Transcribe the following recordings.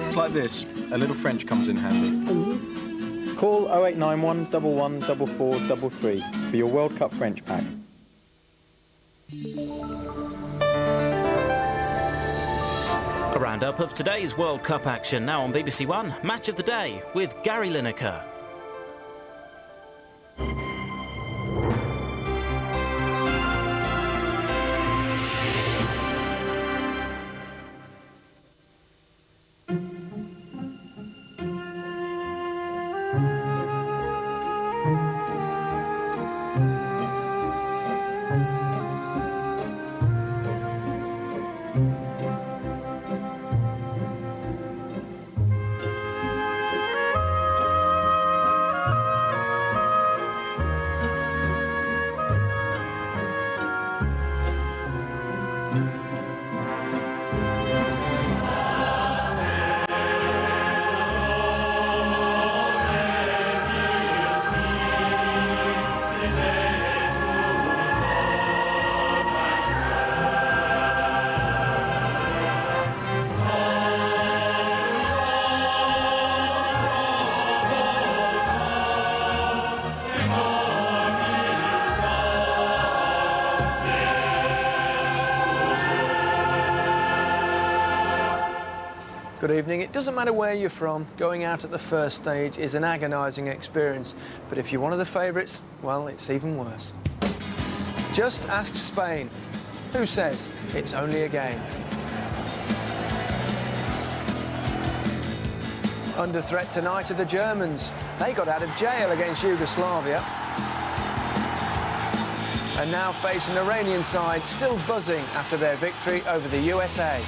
It's like this. A little French comes in handy. Call 0891 11 4433 for your World Cup French pack. A roundup of today's World Cup action now on BBC One. Match of the day with Gary Lineker. Good evening. It doesn't matter where you're from, going out at the first stage is an agonising experience, but if you're one of the favourites, well, it's even worse. Just ask Spain. Who says it's only a game? Under threat tonight are the Germans. They got out of jail against Yugoslavia. And now face an Iranian side still buzzing after their victory over the USA.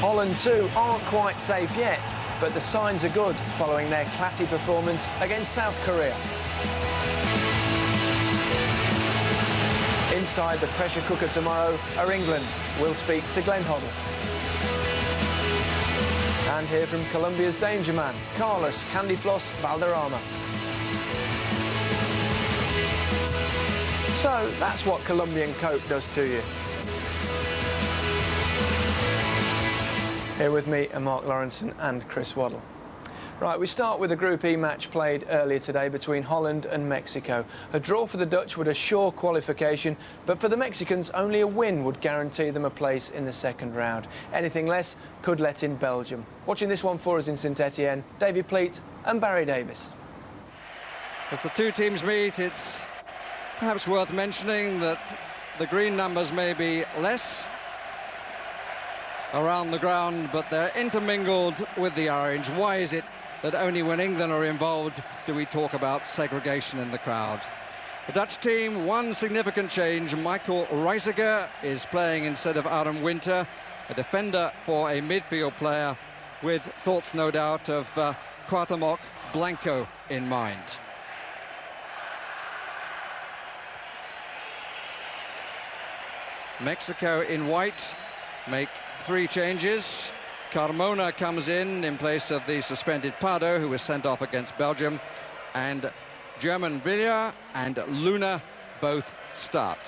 Holland too aren't quite safe yet, but the signs are good following their classy performance against South Korea. Inside the pressure cooker tomorrow are England. We'll speak to Glenn Hoddle. And hear from Colombia's danger man, Carlos Candyfloss Valderama. So that's what Colombian Coke does to you. Here with me are Mark Lawrenson and Chris Waddle. Right, we start with a Group E match played earlier today between Holland and Mexico. A draw for the Dutch would assure qualification, but for the Mexicans, only a win would guarantee them a place in the second round. Anything less could let in Belgium. Watching this one for us in Saint-Etienne, David Pleat and Barry Davis. If the two teams meet, it's perhaps worth mentioning that the green numbers may be less around the ground, but they're intermingled with the orange. Why is it that only when England are involved do we talk about segregation in the crowd? The Dutch team, one significant change. Michael Reiziger is playing instead of Adam Winter, a defender for a midfield player, with thoughts no doubt of Cuauhtemoc Blanco in mind. Mexico in white make 3 changes. Carmona comes in place of the suspended Pardo, who was sent off against Belgium, and German Villa and Luna both start.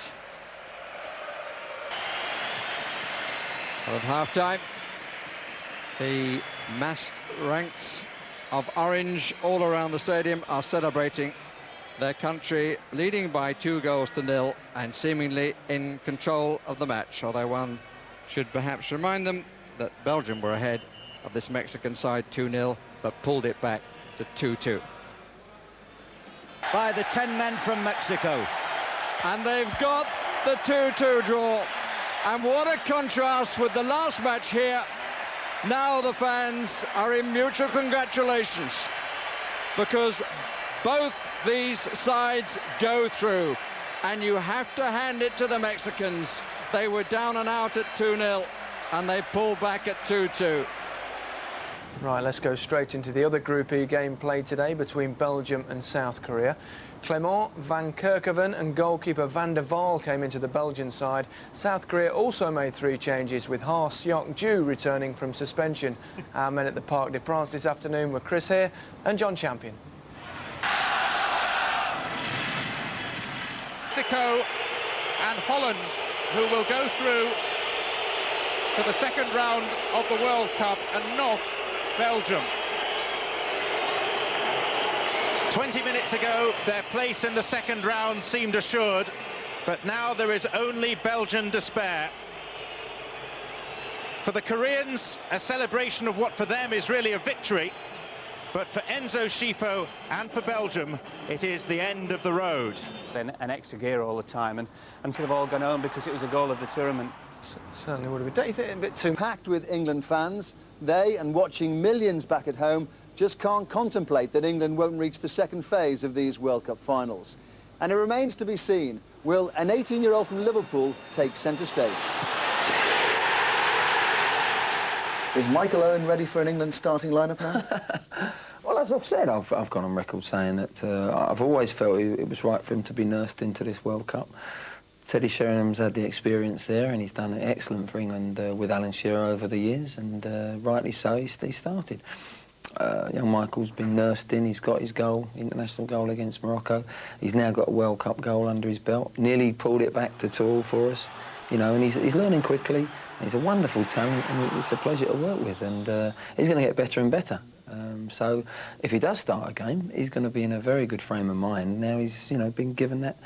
Well, at half-time, the massed ranks of orange all around the stadium are celebrating their country leading by 2-0 and seemingly in control of the match, although one should perhaps remind them that Belgium were ahead of this Mexican side 2-0, but pulled it back to 2-2. By the 10 men from Mexico. And they've got the 2-2 draw. And what a contrast with the last match here. Now the fans are in mutual congratulations, because both these sides go through, and you have to hand it to the Mexicans. They were down and out at 2-0, and they pulled back at 2-2. Right, let's go straight into the other Group E game played today between Belgium and South Korea. Clement van Kerkhoven and goalkeeper Van der Waal came into the Belgian side. South Korea also made 3 changes, with Ha Seok-ju returning from suspension. Our men at the Parc des Princes this afternoon were Chris Hare and John Champion. Mexico and Holland who will go through to the second round of the World Cup and not Belgium. 20 minutes ago, their place in the second round seemed assured, but now there is only Belgian despair. For the Koreans, a celebration of what for them is really a victory, but for Enzo Schifo and for Belgium, it is the end of the road. An extra gear all the time, and could have all gone home because it was a goal of the tournament. Certainly would have been. Don't you think it a bit too Packed with England fans, they and watching millions back at home just can't contemplate that England won't reach the second phase of these World Cup finals. And it remains to be seen, will an 18-year-old from Liverpool take centre stage? Is Michael Owen ready for an England starting lineup now? Well, as I've said, I've gone on record saying that I've always felt it was right for him to be nursed into this World Cup. Teddy Sheringham's had the experience there, and he's done excellent for England with Alan Shearer over the years, and rightly so, he started. Young Michael's been nursed in, he's got his goal, international goal against Morocco. He's now got a World Cup goal under his belt, nearly pulled it back to 2-2 for us, you know, and he's learning quickly. He's a wonderful talent, and it's a pleasure to work with, and he's going to get better and better. So if he does start a game, he's going to be in a very good frame of mind. Now he's, you know, been given that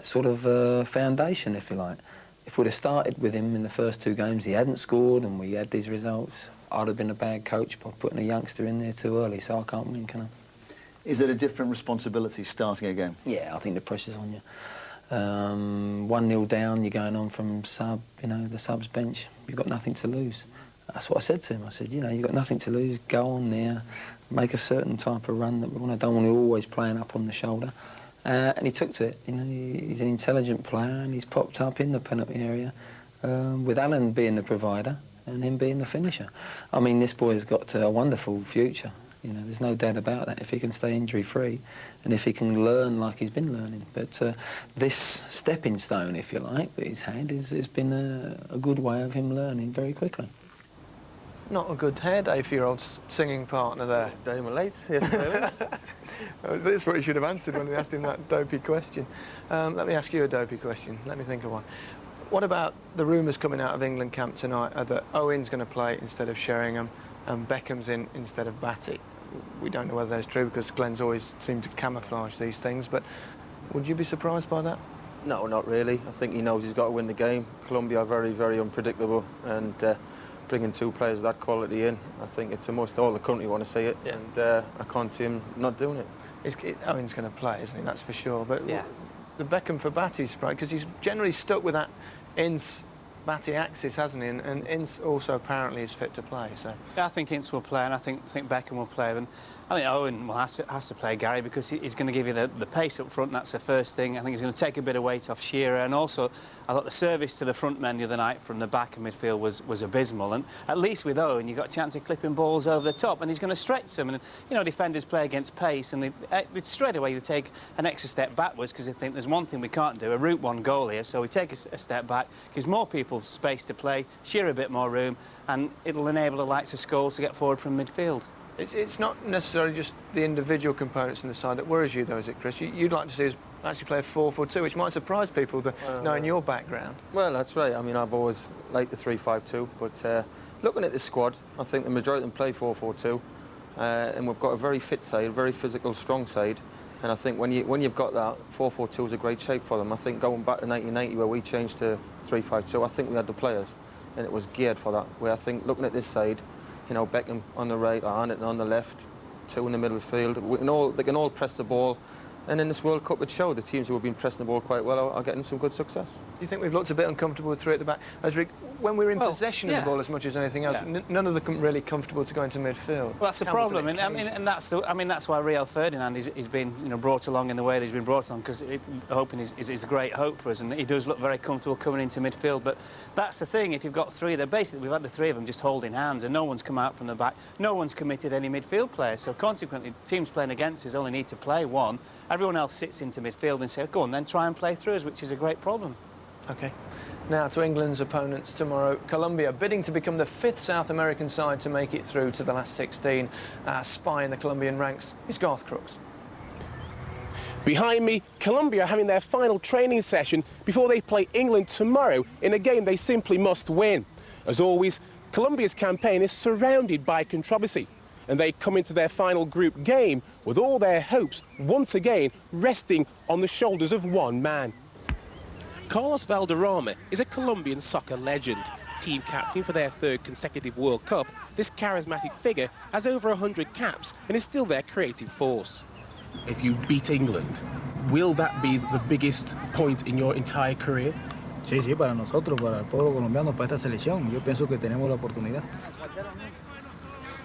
sort of foundation, if you like. If we'd have started with him in the first 2 games, he hadn't scored, and we had these results, I'd have been a bad coach by putting a youngster in there too early, so I can't win, can I? Is it a different responsibility starting a game? Yeah, I think the pressure's on you. 1-0 down, you're going on from sub, you know, the subs bench. You've got nothing to lose. That's what I said to him. I said, you know, you've got nothing to lose. Go on there, make a certain type of run that we want. I don't want you always playing up on the shoulder. And he took to it. You know, he's an intelligent player, and he's popped up in the penalty area with Alan being the provider and him being the finisher. I mean, this boy's got a wonderful future. You know, there's no doubt about that, if he can stay injury-free and if he can learn like he's been learning. But this stepping stone, if you like, that he's had has been a good way of him learning very quickly. not a good hair day for your old singing partner there? Day late, yes. That's what he should have answered when we asked him that dopey question. Let me ask you a dopey question. Let me think of one. What about the rumours coming out of England camp tonight that Owen's going to play instead of Sheringham and Beckham's in instead of Batty? We don't know whether that's true because Glenn's always seemed to camouflage these things, but would you be surprised by that? No, not really. I think he knows he's got to win the game. Colombia are very, very unpredictable, and bringing two players of that quality in, I think it's a must. All the country want to see it, yeah. And I can't see him not doing it. Owen's going to play, isn't he? That's for sure. But yeah. The Beckham for Batty's surprised because he's generally stuck with that Ince-Batty axis, hasn't he? And Ince also apparently is fit to play. So yeah, I think Ince will play, and I think Beckham will play. And I think Owen has to play Gary because he's going to give you the pace up front. And that's the first thing. I think he's going to take a bit of weight off Shearer, and also I thought the service to the front men the other night from the back of midfield was abysmal. And at least with Owen, you got a chance of clipping balls over the top, and he's going to stretch them. And you know, defenders play against pace, and they straight away they take an extra step backwards because they think there's one thing we can't do, a route one goal here. So we take a step back, gives more people space to play, Shearer a bit more room, and it'll enable the likes of Scholes to get forward from midfield. It's not necessarily just the individual components in the side that worries you, though, is it, Chris? You'd like to see us actually play a 4-4-2, which might surprise people, knowing your background. Well, that's right. I mean, I've always liked the 3-5-2, but looking at the squad, I think the majority of them play 4-4-2, and we've got a very fit side, a very physical, strong side, and I think when you've got that, 4-4-2 is a great shape for them. I think going back to 1990, where we changed to 3-5-2, I think we had the players, and it was geared for that. Where I think looking at this side, you know, Beckham on the right, Arnott on the left, two in the middle field. They can all press the ball. And in this World Cup, it showed the teams who have been pressing the ball quite well are getting some good success. Do you think we've looked a bit uncomfortable with three at the back? When we were in possession of the ball as much as anything else, none of them really comfortable to go into midfield. Well, that's the problem, and that's why Rio Ferdinand is been brought along in the way that he's been brought on, because hoping is a great hope for us, and he does look very comfortable coming into midfield. But that's the thing, if you've got three, they're basically, we've had the three of them just holding hands, and no one's come out from the back, no one's committed any midfield players, so consequently teams playing against us only need to play one. Everyone else sits into midfield and says, go on then, try and play through us, which is a great problem. OK. Now to England's opponents tomorrow, Colombia, bidding to become the 5th South American side to make it through to the last 16. Our spy in the Colombian ranks is Garth Crooks. Behind me, Colombia are having their final training session before they play England tomorrow in a game they simply must win. As always, Colombia's campaign is surrounded by controversy, and they come into their final group game with all their hopes once again resting on the shoulders of one man. Carlos Valderama is a Colombian soccer legend. Team captain for their third consecutive World Cup, this charismatic figure has over 100 caps and is still their creative force. If you beat England, will that be the biggest point in your entire career? Sí, sí, para nosotros, para el pueblo colombiano, para esta selección, yo pienso que tenemos la oportunidad.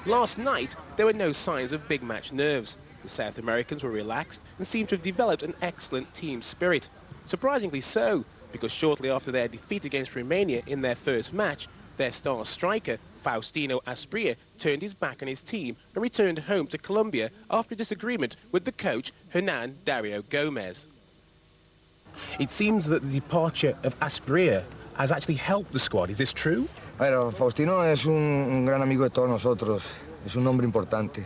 Last night, there were no signs of big match nerves. The South Americans were relaxed and seemed to have developed an excellent team spirit. Surprisingly so, because shortly after their defeat against Romania in their first match, their star striker, Faustino Asprilla, turned his back on his team and returned home to Colombia after a disagreement with the coach, Hernan Dario Gomez. It seems that the departure of Asprilla has actually helped the squad. Is this true? Bueno, Faustino es un gran amigo de todos nosotros, es un hombre importante.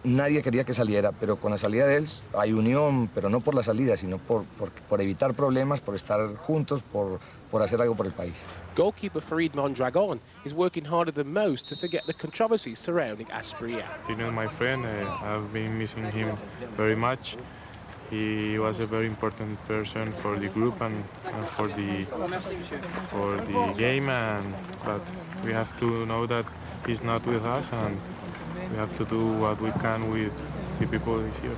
Nadie quería que saliera, pero con la salida de él hay unión, pero no por la salida, sino por evitar problemas, por estar juntos, por hacer algo por el país. Goalkeeper Farid Mondragon is working harder than most to forget the controversies surrounding Asprilla. You know, my friend, I've been missing him very much. He was a very important person for the group and for the game, but we have to know that he's not with us, and we have to do what we can with the people here.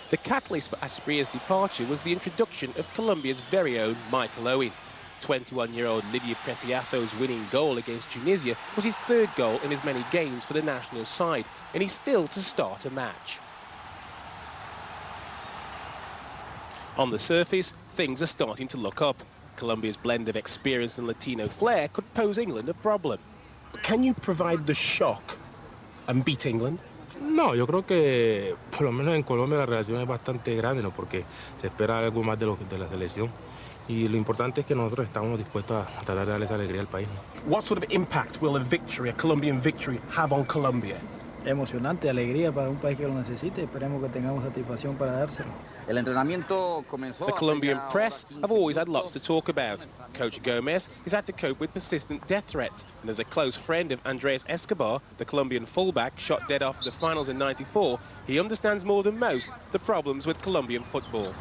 The catalyst for Asprilla's departure was the introduction of Colombia's very own Michael Owen. 21-year-old Lydia Preciato's winning goal against Tunisia was his third goal in as many games for the national side, and he's still to start a match. On the surface, things are starting to look up. Colombia's blend of experience and Latino flair could pose England a problem. Can you provide the shock and beat England? No, yo creo que por lo menos en Colombia la relación es bastante grande, ¿no? Porque se espera algo más de la selección. Y lo importante es que nosotros estamos dispuestos a tratar de darle esa alegría al país, ¿no? What sort of impact will a victory, a Colombian victory, have on Colombia? Emocionante, alegría para un país que lo necesite. Esperemos que tengamos satisfacción para dárselo. El entrenamiento comenzó. The Colombian press have always had lots to talk about. Coach Gomez has had to cope with persistent death threats, and as a close friend of Andres Escobar, the Colombian fullback shot dead after the finals in '94, he understands more than most the problems with Colombian football.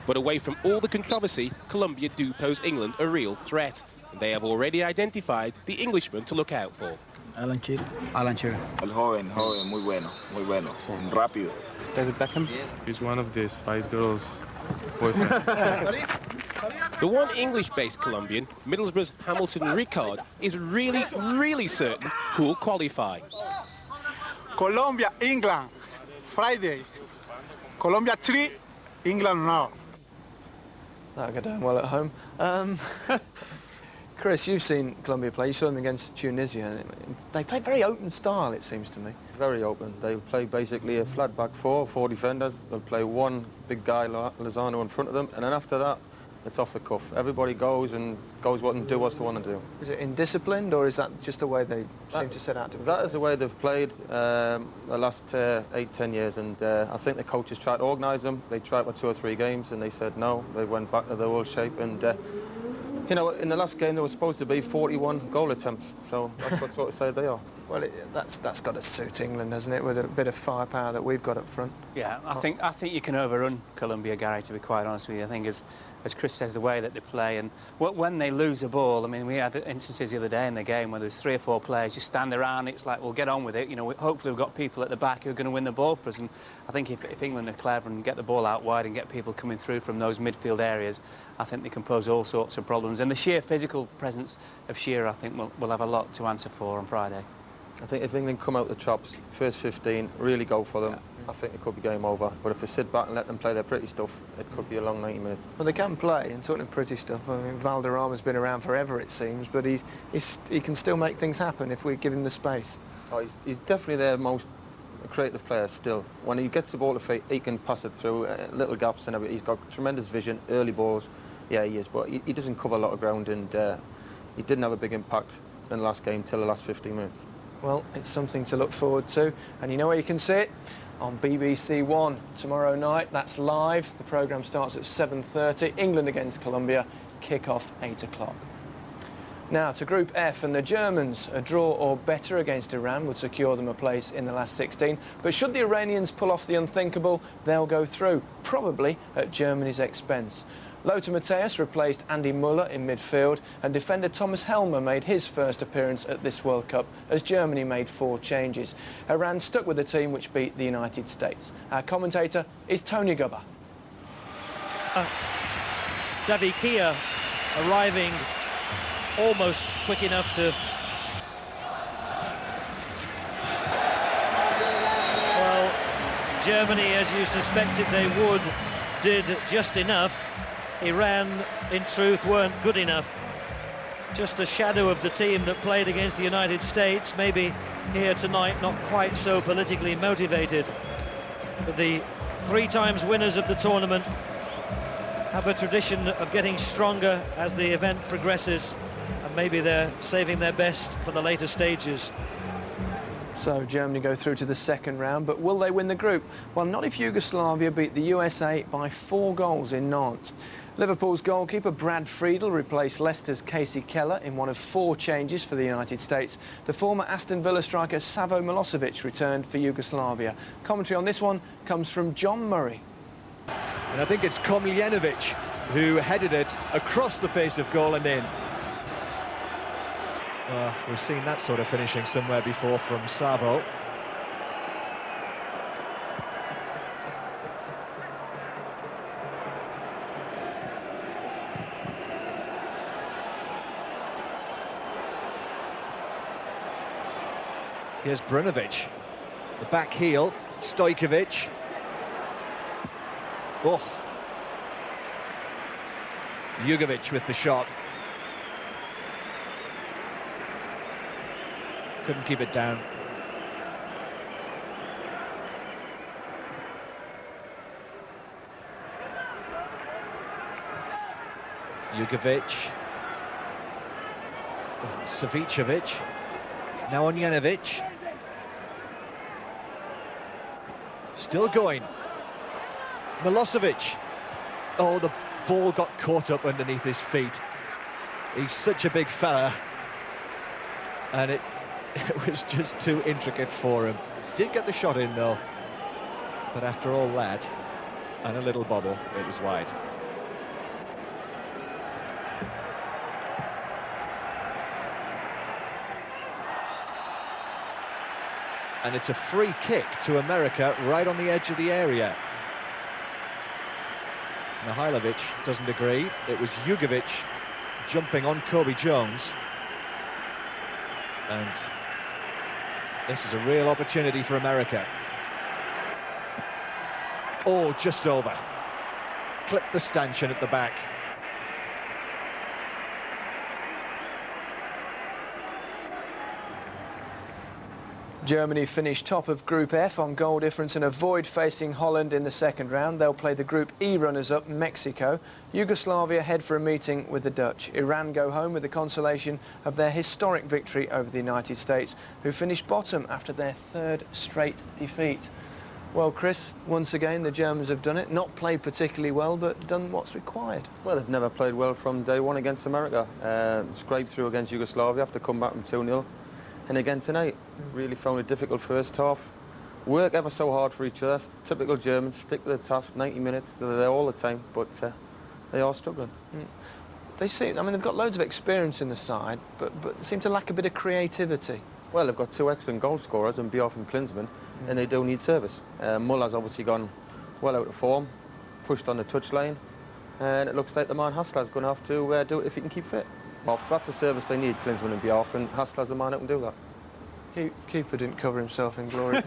But away from all the controversy, Colombia do pose England a real threat, and they have already identified the Englishman to look out for. Alan Shearer. Alan Shearer. El joven, muy bueno, rápido. David Beckham. He's one of the Spice Girls' boyfriends. The one English-based Colombian, Middlesbrough's Hamilton Ricard, is really certain who'll qualify. Colombia, England, Friday. Colombia 3, England now. That'll go down well at home. Chris, you've seen Colombia play. You saw them against Tunisia. And they play very open style, it seems to me. Very open. They play basically a flat back four defenders. They'll play one big guy, Lozano, in front of them, and then after that, it's off the cuff. Everybody goes what and do what they want to do. Is it indisciplined, or is that just the way they seem to set out to play? That is the way they've played the last 8-10 years, and I think the coaches tried to organise them. They tried for 2 or 3 games, and they said no. They went back to their old shape, and you know, in the last game there was supposed to be 41 goal attempts, so that's what sort of say they are. Well, that's got to suit England, hasn't it, with a bit of firepower that we've got up front? Yeah, I think you can overrun Colombia, Gary, to be quite honest with you. I think as Chris says, the way that they play, and when they lose a ball, I mean, we had instances the other day in the game where there's 3 or 4 players just stand around. It's like, we'll get on with it. You know, hopefully we've got people at the back who are going to win the ball for us. And I think if England are clever and get the ball out wide and get people coming through from those midfield areas, I think they can pose all sorts of problems. And the sheer physical presence of Shearer, I think, will have a lot to answer for on Friday. I think if England come out the chops, first 15, really go for them, I think it could be game over. But if they sit back and let them play their pretty stuff, it could be a long 90 minutes. Well, they can play, and talking of pretty stuff, I mean, Valderrama's been around forever, it seems, but he can still make things happen if we give him the space. Oh, he's definitely their most creative player still. When he gets the ball to feet, he can pass it through little gaps and everything. He's got tremendous vision, early balls. Yeah, he is, but he doesn't cover a lot of ground, and he didn't have a big impact in the last game till the last 15 minutes. Well, it's something to look forward to, and you know where you can see it? on BBC One tomorrow night. That's live. The programme starts at 7:30. England against Colombia, kick-off 8 o'clock. Now to Group F, and the Germans, a draw or better against Iran would secure them a place in the last 16. But should the Iranians pull off the unthinkable, they'll go through, probably at Germany's expense. Lothar Matthäus replaced Andy Müller in midfield, and defender Thomas Helmer made his first appearance at this World Cup as Germany made 4 changes. Iran stuck with the team which beat the United States. Our commentator is Tony Gubba. Davi Kia arriving almost quick enough to... Well, Germany, as you suspected they would, did just enough. Iran, in truth, weren't good enough. Just a shadow of the team that played against the United States, maybe here tonight not quite so politically motivated. But the 3 times winners of the tournament have a tradition of getting stronger as the event progresses, and maybe they're saving their best for the later stages. So Germany go through to the second round, but will they win the group? Well, not if Yugoslavia beat the USA by 4 goals in Nantes. Liverpool's goalkeeper Brad Friedel replaced Leicester's Casey Keller in one of 4 changes for the United States. The former Aston Villa striker Savo Milosevic returned for Yugoslavia. Commentary on this one comes from John Murray. And I think it's Komljenovic who headed it across the face of goal and in. We've seen that sort of finishing somewhere before from Savo. Here's Brunovic, the back heel, Stojkovic. Oh, Jugovic with the shot. Couldn't keep it down. Jugovic. Savicevic. Now on Janovic. Still going. Milosevic. Oh, the ball got caught up underneath his feet. He's such a big fella. And it was just too intricate for him. Did get the shot in though. But after all that, and a little bobble, it was wide. And it's a free kick to America right on the edge of the area. Mihailovic doesn't agree. It was Jugovic jumping on Kobe Jones. And this is a real opportunity for America. Oh, just over. Clipped the stanchion at the back. Germany finished top of Group F on goal difference and avoid facing Holland in the second round. They'll play the Group E runners-up, Mexico. Yugoslavia head for a meeting with the Dutch. Iran go home with the consolation of their historic victory over the United States, who finished bottom after their 3rd straight defeat. Well, Chris, once again, the Germans have done it. Not played particularly well, but done what's required. Well, they've never played well from day one against America. Scraped through against Yugoslavia after come back from 2-0. And again tonight, really found it difficult first half. Work ever so hard for each other. Typical Germans, stick to the task, 90 minutes, they're there all the time, but they are struggling. They seem, I mean, they've got loads of experience in the side, but seem to lack a bit of creativity. Well, they've got 2 excellent goal scorers in Bjoff and Klinsmann, and they do need service. Muller's obviously gone well out of form, pushed on the touchline, and it looks like the man Hassler's going to have to do it if he can keep fit. Well, that's a service they need, Klinsmann and Bjoff, and Hassler's the man that can do that. Keeper didn't cover himself in glory.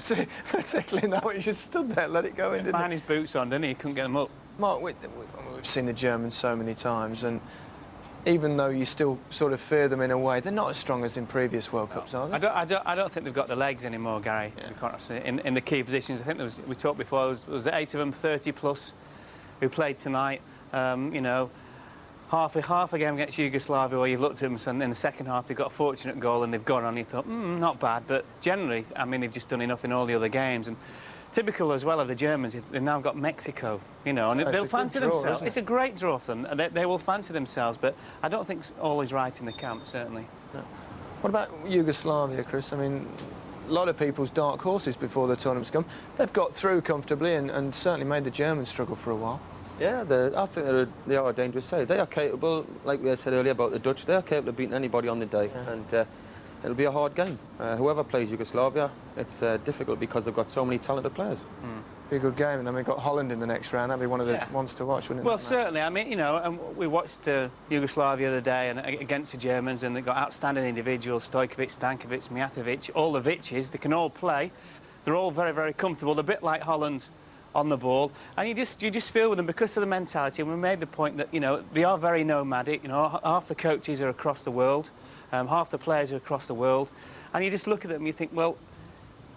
Particularly now, he just stood there, let it go in, didn't he? Behind his boots on, didn't he? He couldn't get them up. Mark, we've seen the Germans so many times, and even though you still sort of fear them in a way, they're not as strong as in previous World Cups, are they? I don't think they've got the legs anymore, Gary. Yeah. In the key positions, I think we talked before, there was 8 of them, 30 plus, who played tonight. You know, half a game against Yugoslavia where you've looked at them and in the second half they've got a fortunate goal and they've gone on, you thought, not bad, but generally, I mean, they've just done enough in all the other games. And typical as well of the Germans, they've now got Mexico, you know, and they'll fancy themselves. It's a great draw for them, and they will fancy themselves, but I don't think all is right in the camp, certainly. No. What about Yugoslavia, Chris? I mean, a lot of people's dark horses before the tournament's come. They've got through comfortably and certainly made the Germans struggle for a while. Yeah, I think they are a dangerous side. They are capable, like we said earlier about the Dutch, they are capable of beating anybody on the day, and it'll be a hard game. Whoever plays Yugoslavia, it's difficult because they've got so many talented players. Be a good game, and then we've got Holland in the next round. That'd be one of the ones to watch, wouldn't it? Well, certainly. I mean, you know, and we watched Yugoslavia the other day and against the Germans, and they've got outstanding individuals: Stojkovic, Stankovic, Mijatovic, all the Viches. They can all play. They're all very, very comfortable. They're a bit like Holland on the ball, and you just feel with them because of the mentality. And we made the point that, you know, they are very nomadic. You know, half the coaches are across the world, half the players are across the world, and you just look at them and you think, well,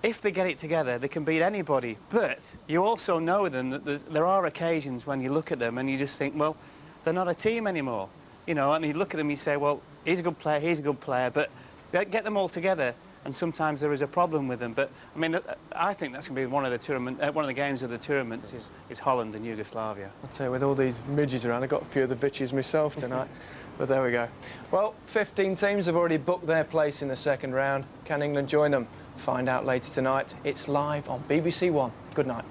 if they get it together, they can beat anybody. But you also know them that there are occasions when you look at them and you just think, well, they're not a team anymore. You know, and you look at them and you say, well, he's a good player, he's a good player, but get them all together, and sometimes there is a problem with them. But I mean, I think that's going to be one of the games of the tournament is Holland and Yugoslavia. I'll tell you, with all these midges around, I got a few of the bitches myself tonight. But there we go. Well, 15 teams have already booked their place in the second round. Can England join them? Find out later tonight. It's live on BBC One. Good night.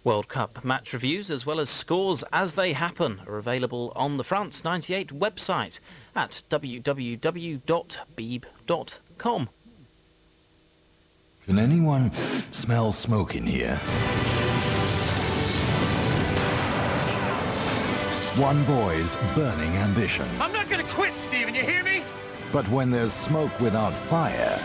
World Cup match reviews as well as scores as they happen are available on the France 98 website at www.beeb.com. Can anyone smell smoke in here? One boy's burning ambition. I'm not going to quit, Stephen, you hear me? But when there's smoke without fire,